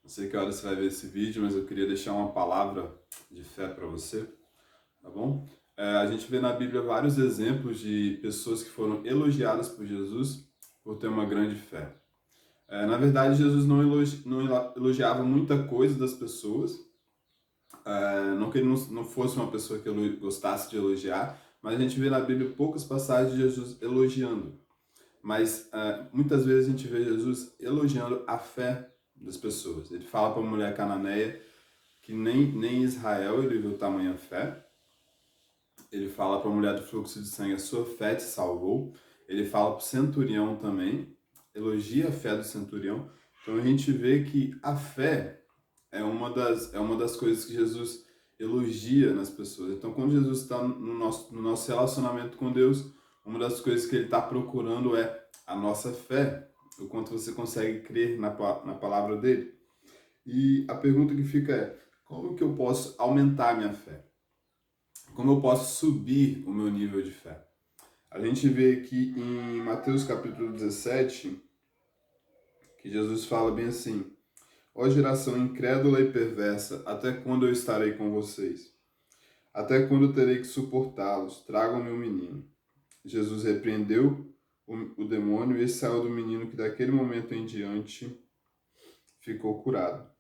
Não sei que hora você vai ver esse vídeo, mas eu queria deixar uma palavra de fé para você, tá bom? A gente vê na Bíblia vários exemplos de pessoas que foram elogiadas por Jesus por ter uma grande fé. Na verdade, Jesus não elogiava muita coisa das pessoas, não que ele não fosse uma pessoa que gostasse de elogiar, mas a gente vê na Bíblia poucas passagens de Jesus elogiando. Mas muitas vezes a gente vê Jesus elogiando a fé das pessoas. Ele fala para a mulher cananeia que nem em Israel ele viu tamanha fé. Ele fala para a mulher do fluxo de sangue, a sua fé te salvou. Ele fala para o centurião também, elogia a fé do centurião. Então a gente vê que a fé é uma das coisas que Jesus elogia nas pessoas. Então quando Jesus está no nosso relacionamento com Deus, uma das coisas que ele está procurando é a nossa fé, o quanto você consegue crer na palavra dele. E a pergunta que fica é, como que eu posso aumentar minha fé? Como eu posso subir o meu nível de fé? A gente vê aqui em Mateus capítulo 17, que Jesus fala bem assim: ó geração incrédula e perversa, até quando eu estarei com vocês? Até quando terei que suportá-los? Tragam-me um menino. Jesus repreendeu o demônio e saiu do menino, que daquele momento em diante ficou curado.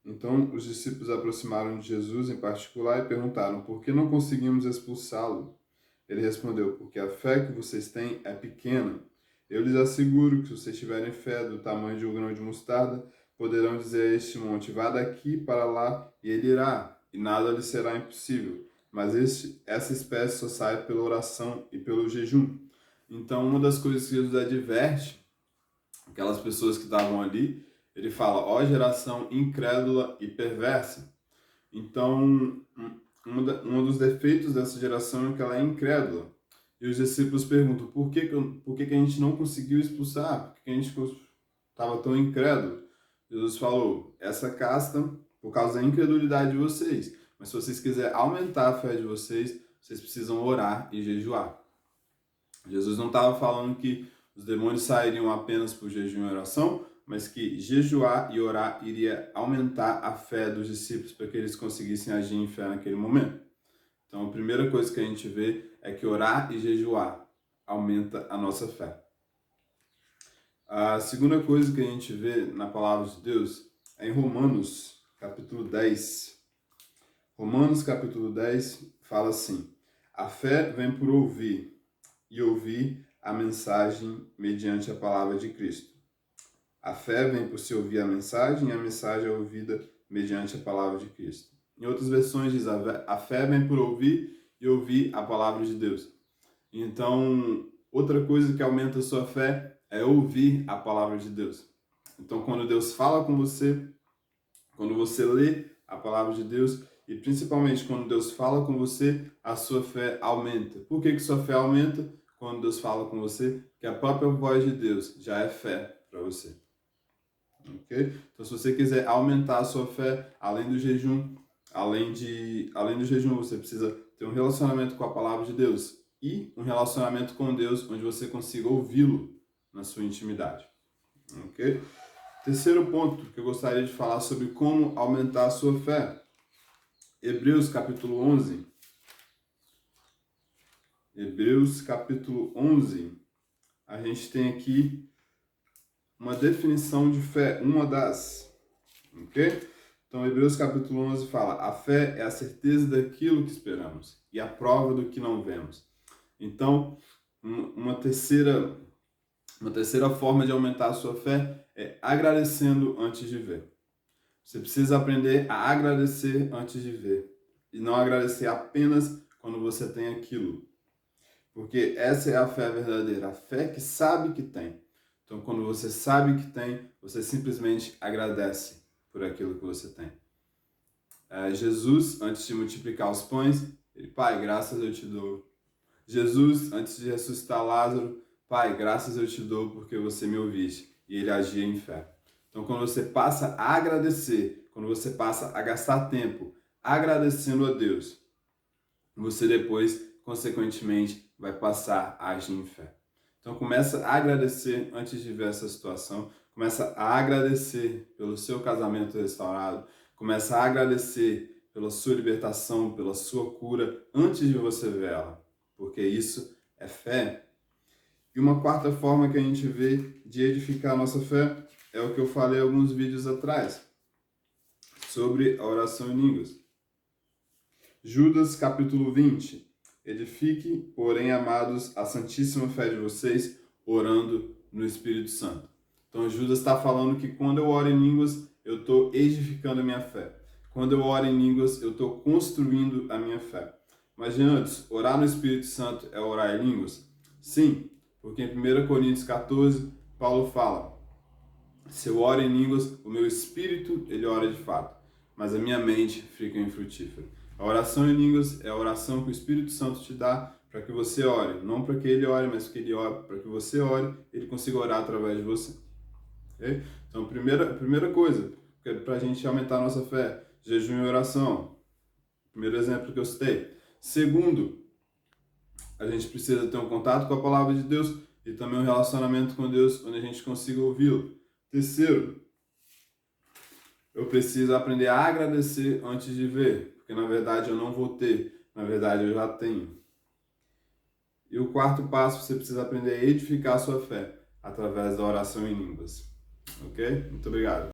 Então os discípulos aproximaram de Jesus em particular e perguntaram: por que não conseguimos expulsá-lo? Ele respondeu: porque a fé que vocês têm é pequena. Eu lhes asseguro que se vocês tiverem fé do tamanho de um grão de mostarda, poderão dizer a este monte: vá daqui para lá, e ele irá, e nada lhe será impossível. Mas essa espécie só sai pela oração e pelo jejum. Então, uma das coisas que Jesus adverte aquelas pessoas que estavam ali, ele fala: ó geração incrédula e perversa. Então, um dos defeitos dessa geração é que ela é incrédula. E os discípulos perguntam: por que a gente não conseguiu expulsar? Por que a gente estava tão incrédulo? Jesus falou: essa casta, por causa da incredulidade de vocês. Mas se vocês quiserem aumentar a fé de vocês, vocês precisam orar e jejuar. Jesus não estava falando que os demônios sairiam apenas por jejum e oração, mas que jejuar e orar iria aumentar a fé dos discípulos para que eles conseguissem agir em fé naquele momento. Então, a primeira coisa que a gente vê é que orar e jejuar aumenta a nossa fé. A segunda coisa que a gente vê na palavra de Deus é em Romanos, capítulo 10. Romanos, capítulo 10, fala assim: a fé vem por ouvir, e ouvir a mensagem mediante a palavra de Cristo. A fé vem por se ouvir a mensagem, e a mensagem é ouvida mediante a palavra de Cristo. Em outras versões diz: a fé vem por ouvir e ouvir a palavra de Deus. Então, outra coisa que aumenta a sua fé é ouvir a palavra de Deus. Então, quando Deus fala com você, quando você lê a palavra de Deus, e principalmente quando Deus fala com você, a sua fé aumenta. Por que sua fé aumenta? Quando Deus fala com você, que a própria voz de Deus já é fé para você. Ok? Então, se você quiser aumentar a sua fé, além do jejum, além do jejum, você precisa ter um relacionamento com a palavra de Deus e um relacionamento com Deus onde você consiga ouvi-lo na sua intimidade. Ok? Terceiro ponto que eu gostaria de falar sobre como aumentar a sua fé. Hebreus capítulo 11. Hebreus capítulo 11. A gente tem aqui uma definição de fé, uma das, ok? Então, Hebreus capítulo 11 fala: a fé é a certeza daquilo que esperamos e a prova do que não vemos. Então, uma terceira forma de aumentar a sua fé é agradecendo antes de ver. Você precisa aprender a agradecer antes de ver e não agradecer apenas quando você tem aquilo. Porque essa é a fé verdadeira, a fé que sabe que tem. Então, quando você sabe que tem, você simplesmente agradece por aquilo que você tem. Jesus, antes de multiplicar os pães, ele: Pai, graças eu te dou. Jesus, antes de ressuscitar Lázaro: Pai, graças eu te dou porque você me ouviste. E ele agia em fé. Então, quando você passa a agradecer, quando você passa a gastar tempo agradecendo a Deus, você depois, consequentemente, vai passar a agir em fé. Então, começa a agradecer antes de ver essa situação. Começa a agradecer pelo seu casamento restaurado. Começa a agradecer pela sua libertação, pela sua cura, antes de você ver ela. Porque isso é fé. E uma quarta forma que a gente vê de edificar a nossa fé é o que eu falei alguns vídeos atrás, sobre a oração em línguas. Judas capítulo 20. Edifique, porém, amados, a santíssima fé de vocês, orando no Espírito Santo. Então Judas está falando que quando eu oro em línguas, eu estou edificando a minha fé. Quando eu oro em línguas, eu estou construindo a minha fé. Mas antes, orar no Espírito Santo é orar em línguas? Sim, porque em 1 Coríntios 14, Paulo fala: se eu oro em línguas, o meu espírito, ele ora de fato, mas a minha mente fica infrutífera. A oração em línguas é a oração que o Espírito Santo te dá para que você ore. Não para que ele ore, mas que ele ore, para que você ore, ele consiga orar através de você. Okay? Então, primeira coisa, para a gente aumentar a nossa fé, jejum e oração. Primeiro exemplo que eu citei. Segundo, a gente precisa ter um contato com a palavra de Deus e também um relacionamento com Deus onde a gente consiga ouvi-lo. Terceiro, eu preciso aprender a agradecer antes de ver, porque na verdade eu não vou ter, na verdade eu já tenho. E o quarto passo, você precisa aprender a edificar a sua fé através da oração em línguas. Ok? Muito obrigado.